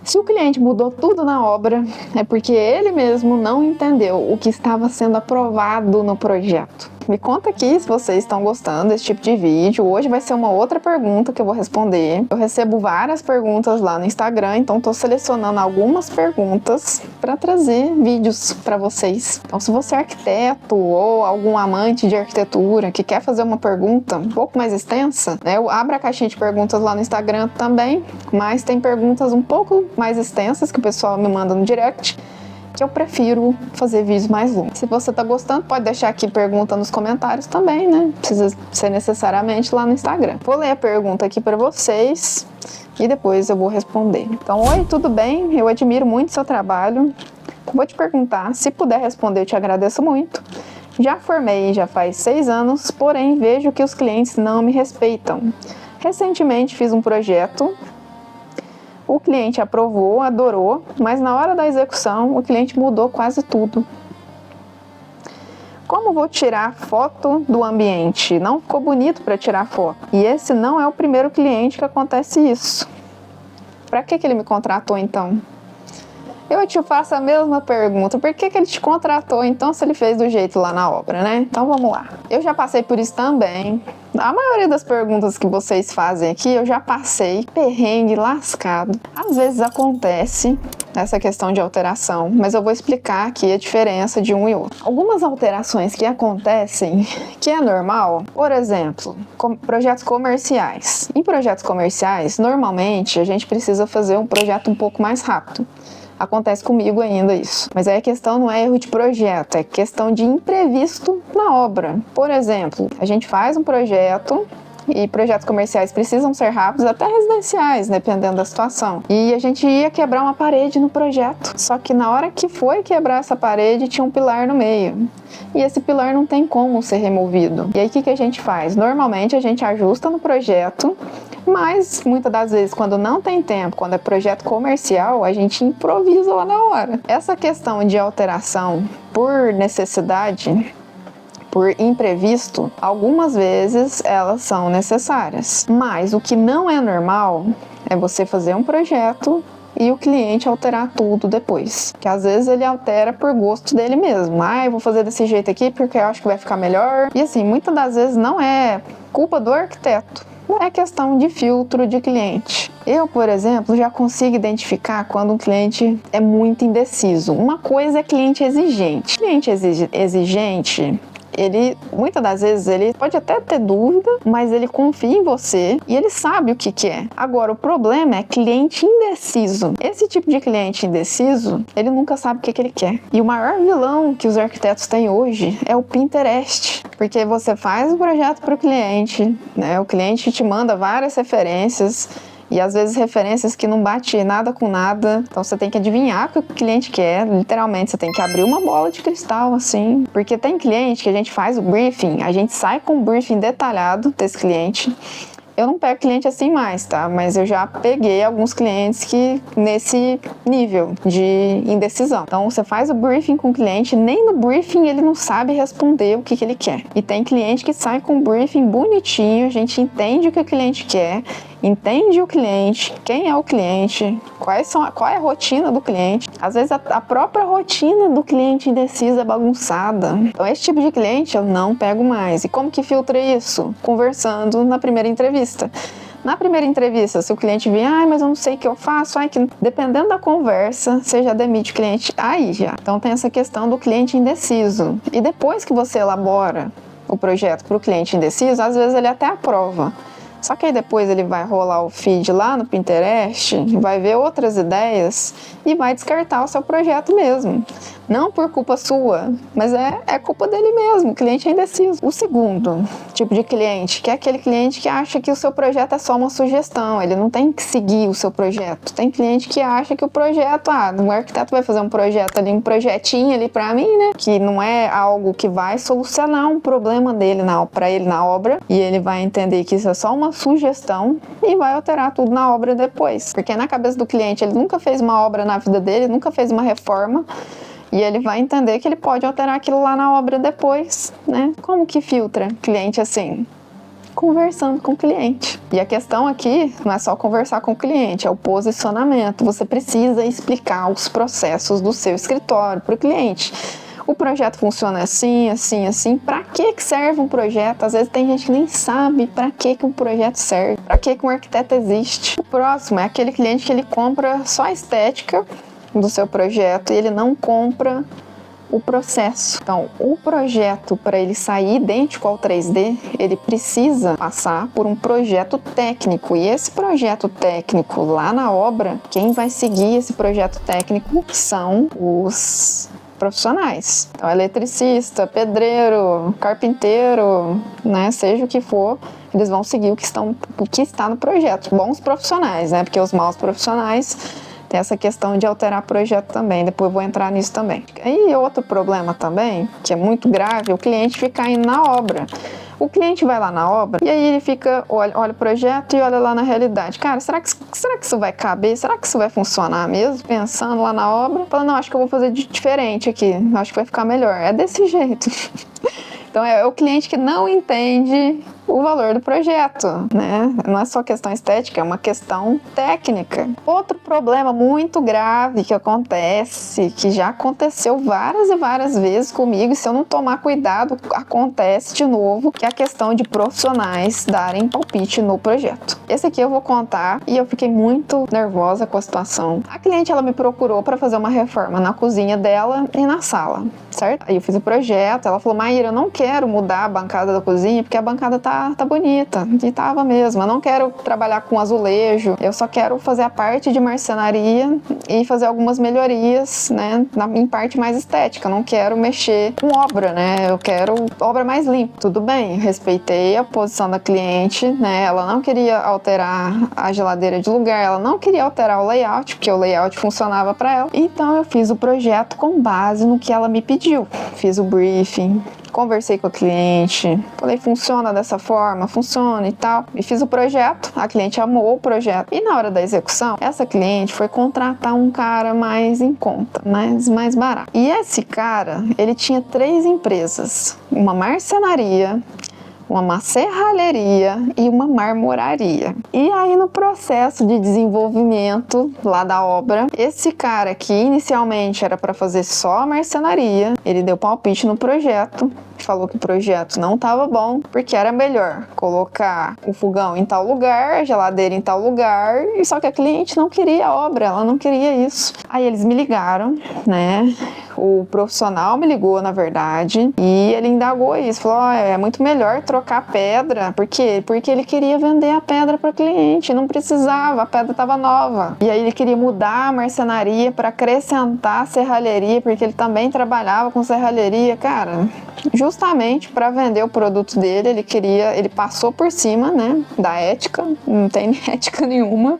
Se o cliente mudou tudo na obra, é porque ele mesmo não entendeu o que estava sendo aprovado no projeto. Me conta aqui se vocês estão gostando desse tipo de vídeo. Hoje vai ser uma outra pergunta que eu vou responder. Eu recebo várias perguntas lá no Instagram, então estou selecionando algumas perguntas para trazer vídeos para vocês. Então, se você é arquiteto ou algum amante de arquitetura que quer fazer uma pergunta um pouco mais extensa, né, eu abro a caixinha de perguntas lá no Instagram também, mas tem perguntas um pouco mais extensas que o pessoal me manda no direct, que eu prefiro fazer vídeos mais longos. Se você tá gostando, pode deixar aqui pergunta nos comentários também, né? Não precisa ser necessariamente lá no Instagram. Vou ler a pergunta aqui para vocês e depois eu vou responder. Então, oi, tudo bem? Eu admiro muito seu trabalho. Vou te perguntar, se puder responder, eu te agradeço muito. Já formei, já faz 6 anos, porém vejo que os clientes não me respeitam. Recentemente fiz um projeto. O cliente aprovou, adorou, mas na hora da execução o cliente mudou quase tudo. Como vou tirar foto do ambiente? Não ficou bonito para tirar foto. E esse não é o primeiro cliente que acontece isso. Para que ele me contratou então? Eu te faço a mesma pergunta. Por que ele te contratou então se ele fez do jeito lá na obra, né? Então vamos lá. Eu já passei por isso também. A maioria das perguntas que vocês fazem aqui, eu já passei perrengue, lascado. Às vezes acontece essa questão de alteração, mas eu vou explicar aqui a diferença de um e outro. Algumas alterações que acontecem, que é normal, por exemplo, projetos comerciais. Em projetos comerciais, normalmente a gente precisa fazer um projeto um pouco mais rápido. Acontece comigo ainda isso. Mas aí a questão não é erro de projeto, é questão de imprevisto na obra. Por exemplo, a gente faz um projeto e projetos comerciais precisam ser rápidos, até residenciais, dependendo da situação. E a gente ia quebrar uma parede no projeto. Só que na hora que foi quebrar essa parede, tinha um pilar no meio. E esse pilar não tem como ser removido. E aí o que a gente faz? Normalmente a gente ajusta no projeto, mas muitas das vezes quando não tem tempo, quando é projeto comercial, a gente improvisa lá na hora. Essa questão de alteração por necessidade, por imprevisto, algumas vezes elas são necessárias. Mas o que não é normal é você fazer um projeto e o cliente alterar tudo depois. Que às vezes ele altera por gosto dele mesmo. Eu vou fazer desse jeito aqui porque eu acho que vai ficar melhor. E assim, muitas das vezes não é culpa do arquiteto. É questão de filtro de cliente. Eu, por exemplo, já consigo identificar quando um cliente é muito indeciso. Uma coisa é cliente exigente. Cliente exigente, ele, muitas das vezes, ele pode até ter dúvida, mas ele confia em você e ele sabe o que é. Agora, o problema é cliente indeciso. Esse tipo de cliente indeciso, ele nunca sabe o que ele quer. E o maior vilão que os arquitetos têm hoje é o Pinterest. Porque você faz o projeto para o cliente, né? O cliente te manda várias referências, e às vezes referências que não bate nada com nada. Então você tem que adivinhar o que o cliente quer. Literalmente, você tem que abrir uma bola de cristal, assim. Porque tem cliente que a gente faz o briefing, a gente sai com um briefing detalhado desse cliente. Eu não pego cliente assim mais, tá? Mas eu já peguei alguns clientes que nesse nível de indecisão. Então, você faz o briefing com o cliente, nem no briefing ele não sabe responder o que ele quer. E tem cliente que sai com o briefing bonitinho, a gente entende o que o cliente quer, entende o cliente, quem é o cliente, qual é a rotina do cliente. Às vezes a própria rotina do cliente indeciso é bagunçada. Então esse tipo de cliente eu não pego mais. E como que filtra isso? Conversando na primeira entrevista. Na primeira entrevista, se o cliente vir, mas eu não sei o que eu faço, que dependendo da conversa, você já demite o cliente aí já. Então tem essa questão do cliente indeciso. E depois que você elabora o projeto para o cliente indeciso, às vezes ele até aprova. Só que aí depois ele vai rolar o feed lá no Pinterest, vai ver outras ideias e vai descartar o seu projeto mesmo. Não por culpa sua, mas é culpa dele mesmo, o cliente é indeciso. O segundo tipo de cliente, que é aquele cliente que acha que o seu projeto é só uma sugestão, ele não tem que seguir o seu projeto. Tem cliente que acha que o projeto, o arquiteto vai fazer um projeto ali, um projetinho ali pra mim, né? Que não é algo que vai solucionar um problema dele pra ele na obra, e ele vai entender que isso é só uma sugestão e vai alterar tudo na obra depois. Porque na cabeça do cliente, ele nunca fez uma obra na vida dele, nunca fez uma reforma, e ele vai entender que ele pode alterar aquilo lá na obra depois, né? Como que filtra cliente assim? conversando com o cliente. E a questão aqui não é só conversar com o cliente, é o posicionamento. Você precisa explicar os processos do seu escritório para o cliente. O projeto funciona assim, assim, assim. Para que serve um projeto? Às vezes tem gente que nem sabe para que um projeto serve, para que um arquiteto existe. O próximo é aquele cliente que ele compra só a estética do seu projeto e ele não compra o processo. Então, o projeto, para ele sair idêntico ao 3D, ele precisa passar por um projeto técnico. E esse projeto técnico lá na obra, quem vai seguir esse projeto técnico são os profissionais. Então, eletricista, pedreiro, carpinteiro, né, seja o que for, eles vão seguir o que está no projeto. Bons profissionais, né, porque os maus profissionais tem essa questão de alterar projeto também, depois eu vou entrar nisso também. E outro problema também, que é muito grave, é o cliente ficar indo na obra. O cliente vai lá na obra e aí ele fica, olha o projeto e olha lá na realidade. Cara, será que isso vai caber? Será que isso vai funcionar mesmo? Pensando lá na obra, falando, não, acho que eu vou fazer diferente aqui, acho que vai ficar melhor. É desse jeito. Então é o cliente que não entende o valor do projeto, né? Não é só questão estética, é uma questão técnica. Outro problema muito grave que acontece, que já aconteceu várias e várias vezes comigo, e se eu não tomar cuidado, acontece de novo, que é a questão de profissionais darem palpite no projeto. Esse aqui eu vou contar e eu fiquei muito nervosa com a situação. A cliente, ela me procurou para fazer uma reforma na cozinha dela e na sala, certo? Aí eu fiz o projeto, ela falou, Maíra, eu não quero mudar a bancada da cozinha, porque a bancada tá bonita, e tava mesmo, eu não quero trabalhar com azulejo, eu só quero fazer a parte de marcenaria e fazer algumas melhorias, né, em parte mais estética, eu não quero mexer com obra, né, eu quero obra mais limpa. Tudo bem, respeitei a posição da cliente, né, ela não queria alterar a geladeira de lugar, ela não queria alterar o layout, porque o layout funcionava para ela, então eu fiz o projeto com base no que ela me pediu, fiz o briefing, conversei com a cliente, falei, funciona dessa forma, funciona e tal. E fiz o projeto, a cliente amou o projeto. E na hora da execução, essa cliente foi contratar um cara mais em conta, mais barato. E esse cara, ele tinha 3 empresas, uma marcenaria, uma serralheria e uma marmoraria. E aí no processo de desenvolvimento lá da obra, esse cara que inicialmente era para fazer só a marcenaria, ele deu palpite no projeto, falou que o projeto não estava bom, porque era melhor colocar o fogão em tal lugar, a geladeira em tal lugar, e só que a cliente não queria a obra, ela não queria isso. Aí eles me ligaram, né? O profissional me ligou, na verdade, e ele indagou isso, falou, é muito melhor trocar pedra. Por quê? Porque ele queria vender a pedra para o cliente, não precisava, a pedra estava nova. E aí ele queria mudar a marcenaria para acrescentar a serralheria, porque ele também trabalhava com serralheria, cara. Justamente para vender o produto dele, ele passou por cima, né, da ética, não tem ética nenhuma.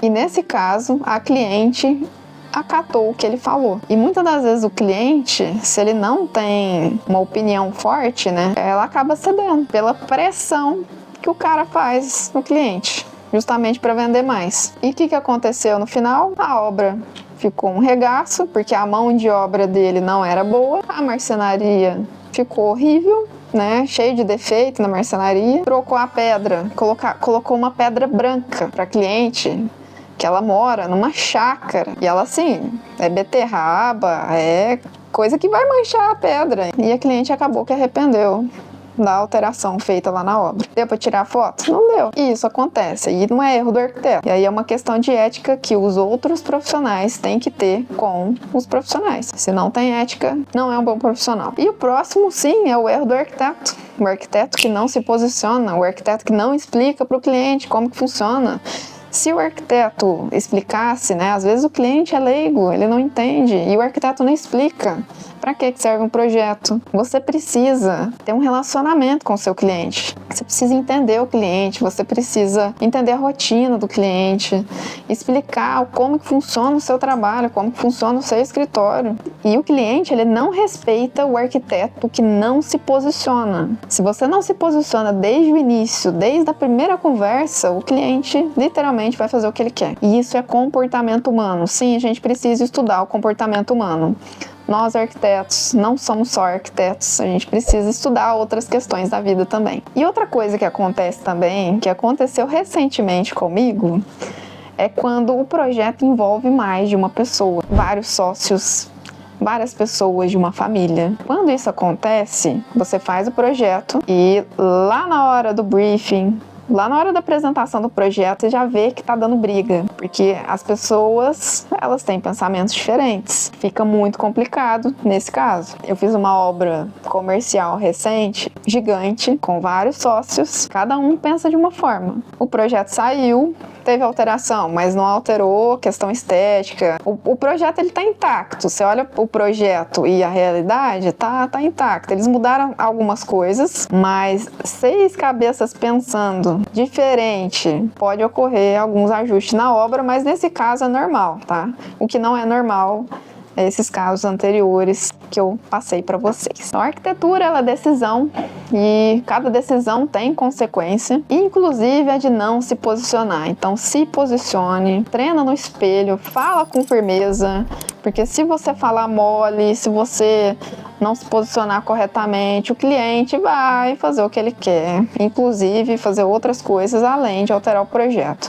E nesse caso, a cliente acatou o que ele falou. E muitas das vezes o cliente, se ele não tem uma opinião forte, né, ela acaba cedendo pela pressão que o cara faz no cliente, justamente para vender mais. E o que aconteceu no final? A obra ficou um regaço, porque a mão de obra dele não era boa, a marcenaria ficou horrível, né, cheio de defeito na marcenaria. Trocou a pedra, colocou uma pedra branca para cliente, que ela mora numa chácara, e ela assim, é beterraba, é coisa que vai manchar a pedra. E a cliente acabou que arrependeu da alteração feita lá na obra. Deu pra tirar foto? Não deu. E isso acontece, e não é erro do arquiteto. E aí é uma questão de ética que os outros profissionais têm que ter com os profissionais. Se não tem ética, não é um bom profissional. E o próximo, sim, é o erro do arquiteto. O arquiteto que não se posiciona, o arquiteto que não explica para o cliente como que funciona. Se o arquiteto explicasse, né, às vezes o cliente é leigo, ele não entende, e o arquiteto não explica. Para que serve um projeto? Você precisa ter um relacionamento com o seu cliente. Você precisa entender o cliente, você precisa entender a rotina do cliente, explicar como que funciona o seu trabalho, como que funciona o seu escritório. E o cliente, ele não respeita o arquiteto que não se posiciona. Se você não se posiciona desde o início, desde a primeira conversa, o cliente literalmente vai fazer o que ele quer. E isso é comportamento humano. Sim, a gente precisa estudar o comportamento humano. nós arquitetos não somos só arquitetos, a gente precisa estudar outras questões da vida também. E outra coisa que acontece também, que aconteceu recentemente comigo, é quando o projeto envolve mais de uma pessoa, vários sócios, várias pessoas de uma família. Quando isso acontece, você faz o projeto e lá na hora do briefing, lá na hora da apresentação do projeto, você já vê que tá dando briga, porque as pessoas, elas têm pensamentos diferentes. Fica muito complicado nesse caso. Eu fiz uma obra comercial recente, gigante, com vários sócios, cada um pensa de uma forma. O projeto saiu, teve alteração, mas não alterou questão estética. O projeto, ele tá intacto. Você olha o projeto e a realidade, tá intacto. Eles mudaram algumas coisas, mas 6 cabeças pensando diferente, pode ocorrer alguns ajustes na obra, mas nesse caso é normal, tá? O que não é normal é esses casos anteriores que eu passei para vocês. Então, a arquitetura, ela é decisão e cada decisão tem consequência, inclusive a de não se posicionar. Então, se posicione, treina no espelho, fala com firmeza, porque se você falar mole, se você não se posicionar corretamente, o cliente vai fazer o que ele quer, inclusive fazer outras coisas além de alterar o projeto.